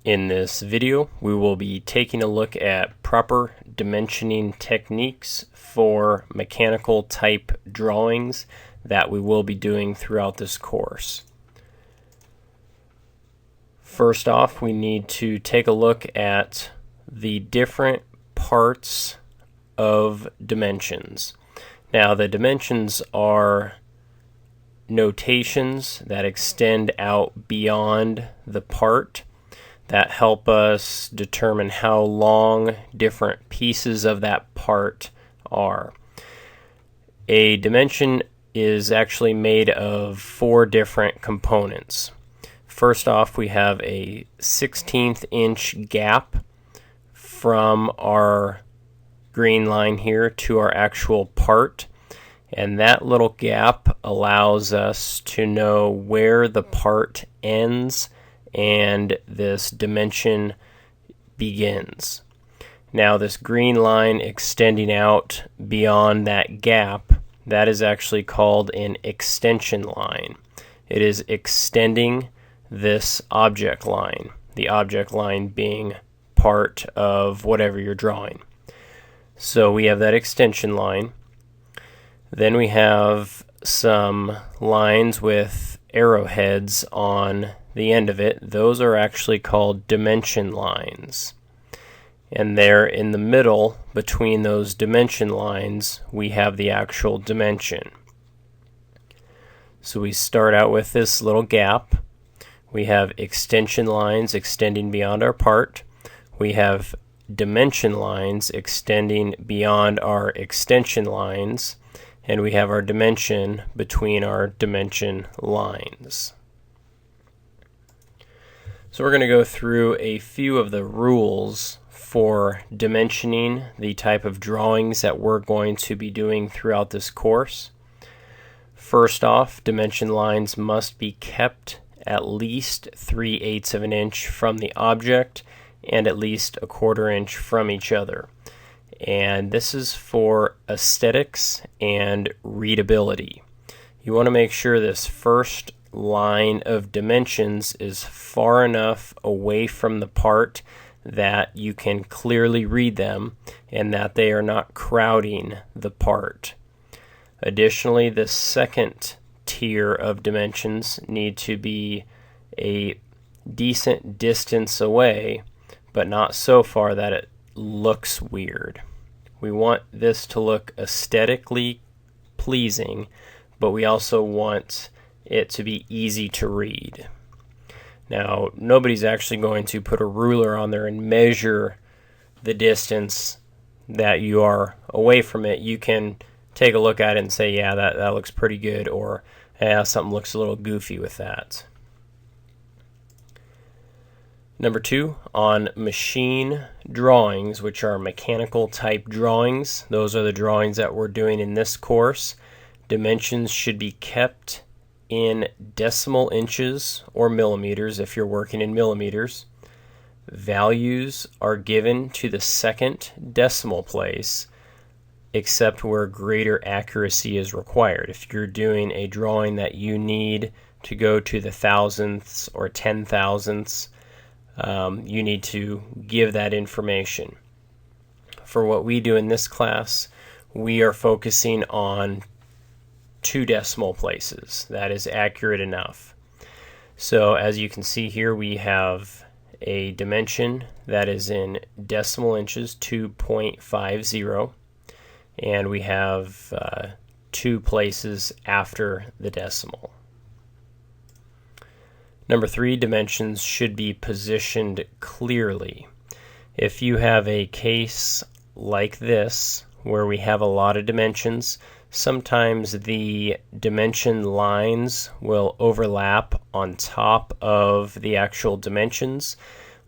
In this video, we will be taking a look at proper dimensioning techniques for mechanical type drawings that we will be doing throughout this course. First off, we need to take a look at the different parts of dimensions. Now, the dimensions are notations that extend out beyond the part that help us determine how long different pieces of that part are. A dimension is actually made of 4 different components. First off, we have a 1/16 inch gap from our green line here to our actual part, and that little gap allows us to know where the part ends and this dimension begins. Now, this green line extending out beyond that gap, that is actually called an extension line. It is extending this object line, the object line being part of whatever you're drawing. So we have that extension line. Then we have some lines with arrowheads on the end of it. Those are actually called dimension lines. And there in the middle between those dimension lines, we have the actual dimension. So we start out with this little gap. We have extension lines extending beyond our part. We have dimension lines extending beyond our extension lines. And we have our dimension between our dimension lines. So we're going to go through a few of the rules for dimensioning the type of drawings that we're going to be doing throughout this course. First off, dimension lines must be kept at least 3/8 of an inch from the object and at least 1/4 inch from each other. And this is for aesthetics and readability. You want to make sure this first line of dimensions is far enough away from the part that you can clearly read them and that they are not crowding the part. Additionally, the second tier of dimensions need to be a decent distance away, but not so far that it looks weird. We want this to look aesthetically pleasing, but we also want it to be easy to read. Now, nobody's actually going to put a ruler on there and measure the distance that you are away from it. You can take a look at it and say, yeah, that looks pretty good, or yeah, something looks a little goofy with that. Number 2, on machine drawings, which are mechanical type drawings, those are the drawings that we're doing in this course. Dimensions should be kept in decimal inches or millimeters if you're working in millimeters. Values are given to the second decimal place, except where greater accuracy is required. If you're doing a drawing that you need to go to the thousandths or 10,000ths, you need to give that information. For what we do in this class, we are focusing on 2 decimal places. That is accurate enough. So as you can see here, we have a dimension that is in decimal inches, 2.50, and we have 2 places after the decimal. Number 3, dimensions should be positioned clearly. If you have a case like this, where we have a lot of dimensions, sometimes the dimension lines will overlap on top of the actual dimensions.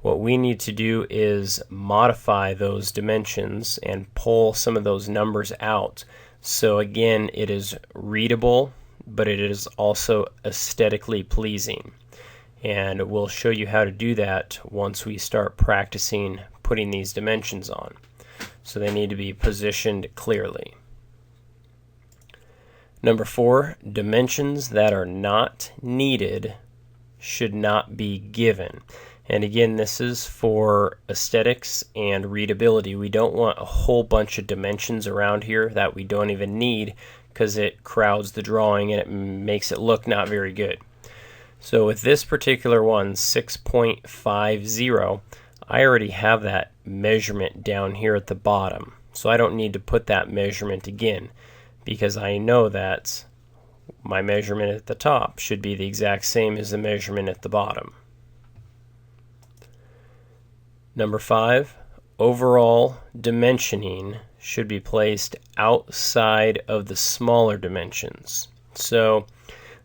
What we need to do is modify those dimensions and pull some of those numbers out. So again, it is readable, but it is also aesthetically pleasing. And we'll show you how to do that once we start practicing putting these dimensions on. So they need to be positioned clearly. Number 4, dimensions that are not needed should not be given. And again, this is for aesthetics and readability. We don't want a whole bunch of dimensions around here that we don't even need, because it crowds the drawing and it makes it look not very good. So with this particular one, 6.50, I already have that measurement down here at the bottom. So I don't need to put that measurement again, because I know that my measurement at the top should be the exact same as the measurement at the bottom. Number 5, overall dimensioning should be placed outside of the smaller dimensions. So,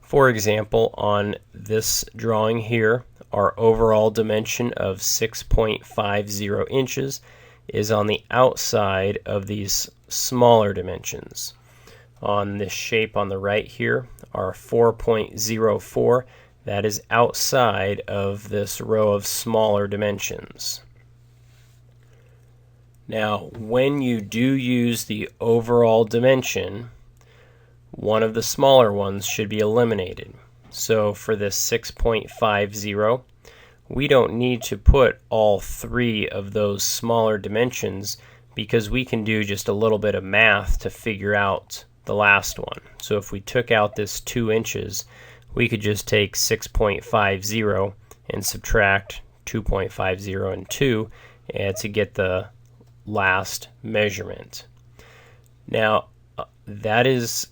for example, on this drawing here, our overall dimension of 6.50 inches is on the outside of these smaller dimensions. On this shape on the right here, our 4.04, that is outside of this row of smaller dimensions. Now, when you do use the overall dimension, one of the smaller ones should be eliminated. So for this 6.50, we don't need to put all 3 of those smaller dimensions, because we can do just a little bit of math to figure out the last one. So if we took out this 2 inches, we could just take 6.50 and subtract 2.50 and 2 to get the last measurement. Now, that is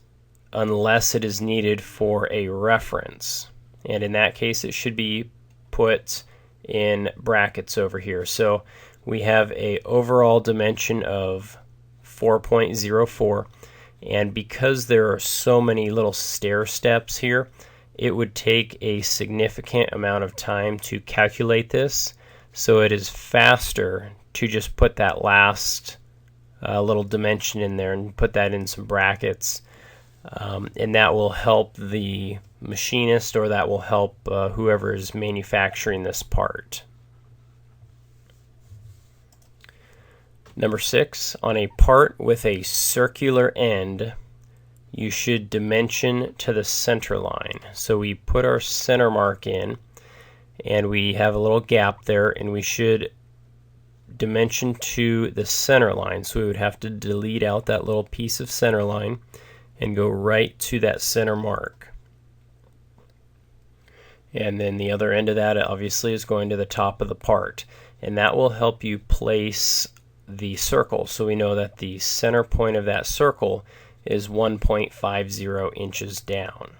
unless it is needed for a reference, and in that case it should be put in brackets over here. So we have a overall dimension of 4.04, and because there are so many little stair steps here, it would take a significant amount of time to calculate this, so it is faster to just put that last little dimension in there and put that in some brackets, and that will help the machinist, or that will help whoever is manufacturing this part. Number 6, on a part with a circular end, you should dimension to the center line. So we put our center mark in, and we have a little gap there, and we should dimension to the center line. So we would have to delete out that little piece of center line and go right to that center mark. And then the other end of that obviously is going to the top of the part, and that will help you place the circle. So we know that the center point of that circle is 1.50 inches down.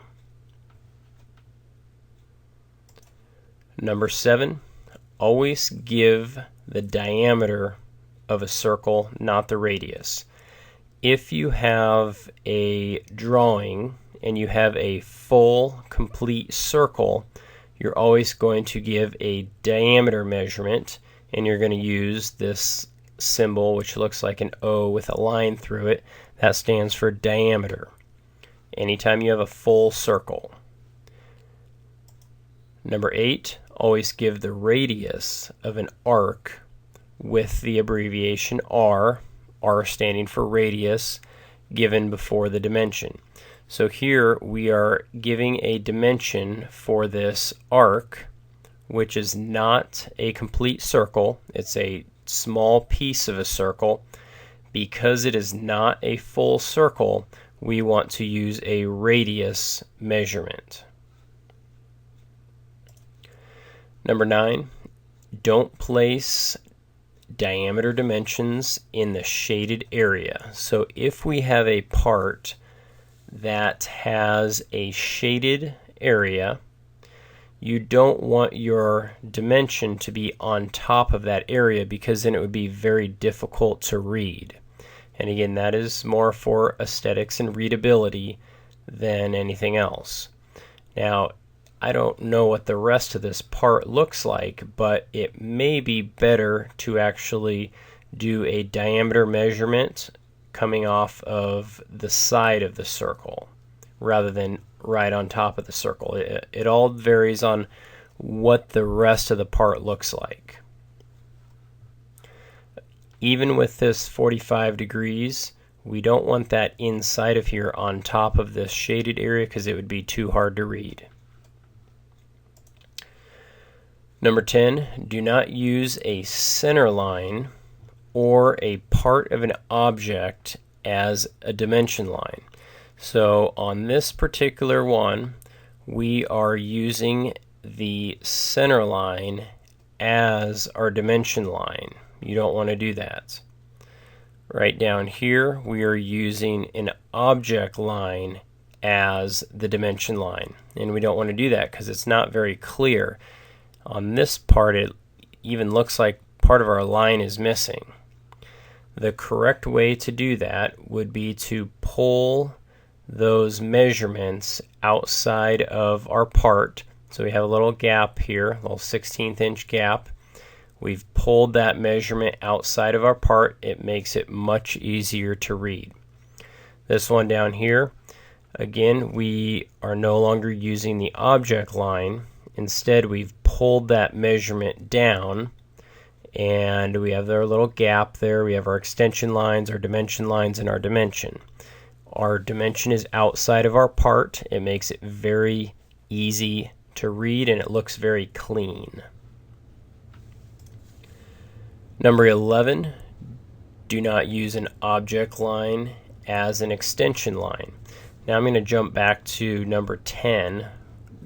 Number 7, always give the diameter of a circle, not the radius. If you have a drawing and you have a full, complete circle, you're always going to give a diameter measurement, and you're going to use this symbol, which looks like an O with a line through it. That stands for diameter anytime you have a full circle. Number 8, always give the radius of an arc with the abbreviation R, R standing for radius, given before the dimension. So here we are giving a dimension for this arc, which is not a complete circle. It's a small piece of a circle. Because it is not a full circle, we want to use a radius measurement. Number 9, don't place diameter dimensions in the shaded area. So if we have a part that has a shaded area, you don't want your dimension to be on top of that area, because then it would be very difficult to read. And again, that is more for aesthetics and readability than anything else. Now, I don't know what the rest of this part looks like, but it may be better to actually do a diameter measurement coming off of the side of the circle rather than right on top of the circle. It all varies on what the rest of the part looks like. Even with this 45 degrees, we don't want that inside of here on top of this shaded area, because it would be too hard to read. Number 10, do not use a center line or a part of an object as a dimension line. So on this particular one, we are using the center line as our dimension line. You don't want to do that. Right down here, we are using an object line as the dimension line, and we don't want to do that because it's not very clear. On this part, it even looks like part of our line is missing. The correct way to do that would be to pull those measurements outside of our part. So we have a little gap here, a little 16th inch gap. We've pulled that measurement outside of our part. It makes it much easier to read. This one down here, again, we are no longer using the object line. Instead, we've pulled that measurement down, and we have our little gap there. We have our extension lines, our dimension lines, and our dimension. Our dimension is outside of our part. It makes it very easy to read, and it looks very clean. Number 11, do not use an object line as an extension line. Now I'm going to jump back to number 10.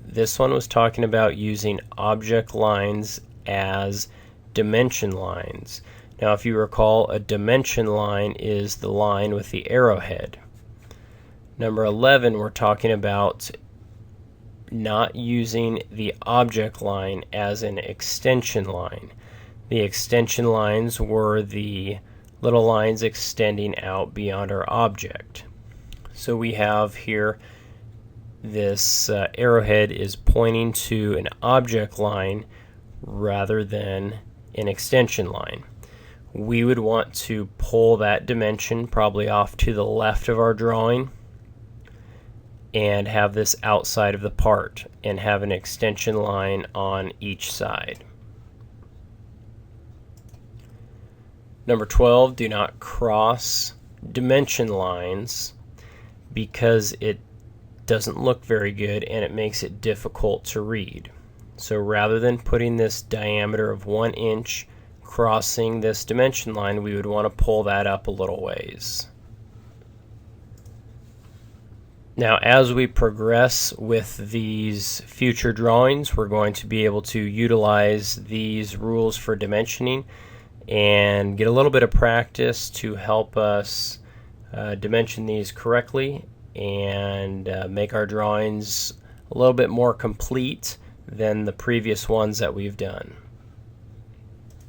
This one was talking about using object lines as dimension lines. Now if you recall, a dimension line is the line with the arrowhead. Number 11, we're talking about not using the object line as an extension line. The extension lines were the little lines extending out beyond our object. So we have here this arrowhead is pointing to an object line rather than an extension line. We would want to pull that dimension probably off to the left of our drawing and have this outside of the part and have an extension line on each side. Number 12, do not cross dimension lines because it doesn't look very good and it makes it difficult to read. So rather than putting this diameter of 1 inch crossing this dimension line, we would want to pull that up a little ways. Now as we progress with these future drawings, we're going to be able to utilize these rules for dimensioning and get a little bit of practice to help us dimension these correctly and make our drawings a little bit more complete than the previous ones that we've done.